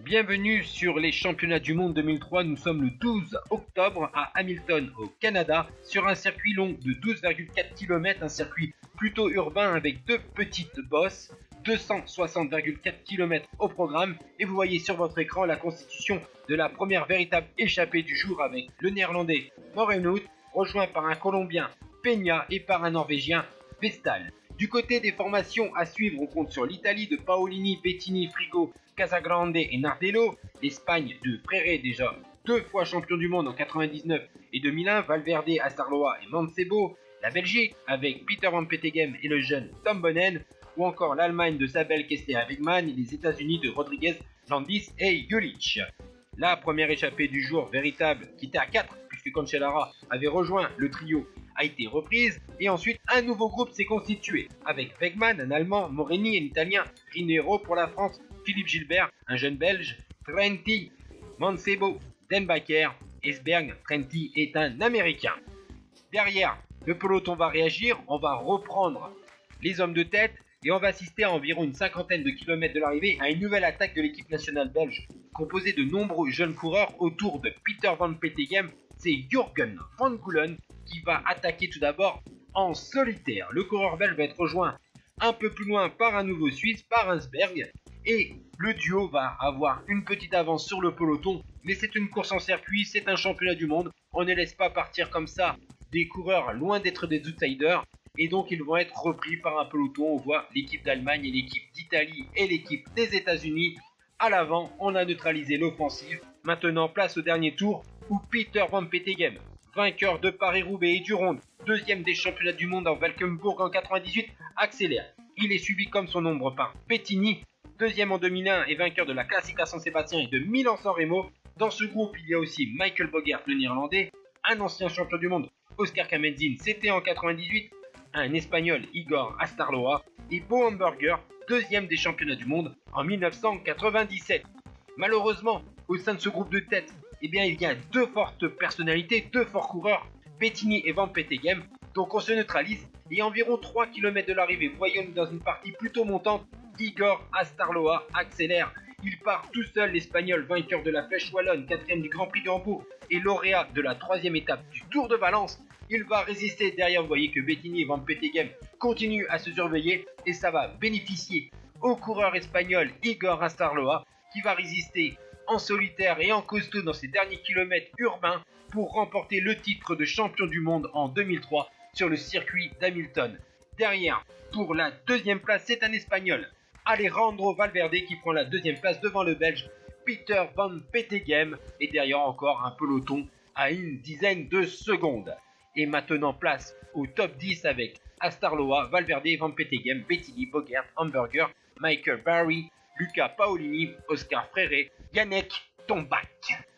Bienvenue sur les championnats du monde 2003, nous sommes le 12 octobre à Hamilton au Canada sur un circuit long de 12,4 km, un circuit plutôt urbain avec deux petites bosses, 260,4 km au programme et vous voyez sur votre écran la constitution de la première véritable échappée du jour avec le néerlandais Morenhout rejoint par un colombien Peña et par un norvégien Vestal. Du côté des formations à suivre, on compte sur l'Italie de Paolini, Bettini, Frigo, Casagrande et Nardello, l'Espagne de Freire, déjà deux fois champion du monde en 99 et 2001, Valverde, Astarloa et Mancebo, la Belgique avec Peter Van Petegem et le jeune Tom Bonnen, ou encore l'Allemagne de Sabel, Kester et Wegman et les États-Unis de Rodriguez, Landis et Jülich. La première échappée du jour véritable, qui était à 4 puisque Cancellara avait rejoint le trio, a été reprise et ensuite un nouveau groupe s'est constitué avec Wegman, un Allemand, Morini, un Italien, Rinero pour la France, Philippe Gilbert, un jeune Belge, Trenti, Mancebo, Denbacker, Esberg, Trenti est un Américain. Derrière, le peloton va réagir, on va reprendre les hommes de tête et on va assister à environ une cinquantaine de kilomètres de l'arrivée à une nouvelle attaque de l'équipe nationale belge, composée de nombreux jeunes coureurs autour de Peter Van Petegem. C'est Jurgen Van Koolen qui va attaquer tout d'abord en solitaire. Le coureur belge va être rejoint un peu plus loin par un nouveau Suisse, par Insberg, et le duo va avoir une petite avance sur le peloton, mais c'est une course en circuit, c'est un championnat du monde, on ne laisse pas partir comme ça des coureurs loin d'être des outsiders, et donc ils vont être repris par un peloton. On voit l'équipe d'Allemagne et l'équipe d'Italie et l'équipe des États-Unis. À l'avant, on a neutralisé l'offensive. Maintenant, place au dernier tour où Peter Van Petegem, vainqueur de Paris-Roubaix et du Ronde, deuxième des championnats du monde en Valkenburg en 98, accélère. Il est suivi comme son ombre par Bettini, deuxième en 2001 et vainqueur de la Classica San Sébastien et de Milan-San Remo. Dans ce groupe, il y a aussi Michael Bogert, le néerlandais, un ancien champion du monde, Oscar Kamenzin, c'était en 98, un espagnol, Igor Astarloa, et Bo Hamburger, deuxième des championnats du monde en 1997. Malheureusement, au sein de ce groupe de tête, il y a deux fortes personnalités, deux forts coureurs, Bettini et Van Petegem, donc on se neutralise, et environ 3 km de l'arrivée, voyons dans une partie plutôt montante, Igor Astarloa accélère. Il part tout seul, l'Espagnol, vainqueur de la Flèche Wallonne, quatrième du Grand Prix du Hambourg et lauréat de la troisième étape du Tour de Valence. Il va résister derrière, vous voyez que Bettini et Van Petegem continuent à se surveiller et ça va bénéficier au coureur espagnol Igor Astarloa qui va résister en solitaire et en costaud dans ses derniers kilomètres urbains pour remporter le titre de champion du monde en 2003 sur le circuit d'Hamilton. Derrière, pour la deuxième place, c'est un Espagnol, Alejandro Valverde, qui prend la deuxième place devant le Belge Peter Van Petegem, et derrière encore un peloton à une dizaine de secondes. Et maintenant place au top 10 avec Astarloa, Valverde, Van Petegem, Bettini, Bogert, Hamburger, Michael Barry, Luca Paolini, Oscar Freire, Yannick Tombach.